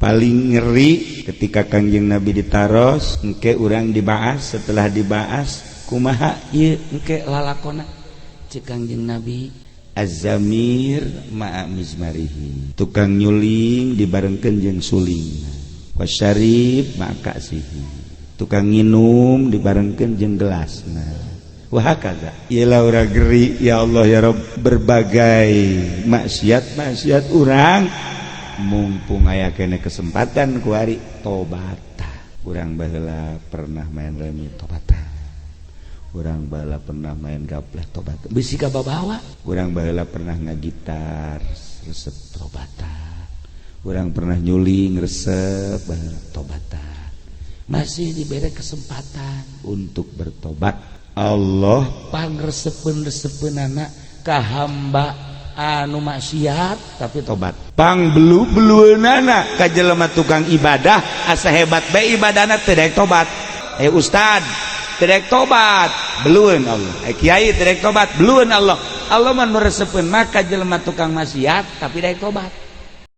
paling ngeri ketika Kangjeng Nabi ditaros engke urang dibahas. Setelah dibahas kumaha ieu engke lalakona cek Kangjeng Nabi az-zamir ma'a mizmarihi, tukang nyuling dibarengkeun jeung sulingna, wasyarib ma'a ka'sihi, tukang nginum dibarengkeun jeung gelasna, wah kaza. Iyalah urang geri ya Allah ya Rabb, berbagai maksiat urang mumpung aya kene kesempatan ku ari tobatan. Urang baheula pernah main remi tobatan, urang baheula pernah main gapleh tobatan, bisi ka babawa. Urang baheula pernah ngagitar resep tobatan, urang pernah nyuling resep baheula tobatan. Masih diberi kesempatan untuk bertobat. Allah pangresepeun-resepeunana ka hamba anu maksiat tapi tobat, pangbelu-belueunana ka jelema tukang ibadah asa hebat bae ibadahna teu daek tobat. Ustad terek tobat belueun Allah, kiai terek tobat belueun Allah. Allah mah nu resepkeun mah ka jelema tukang maksiat tapi daek tobat.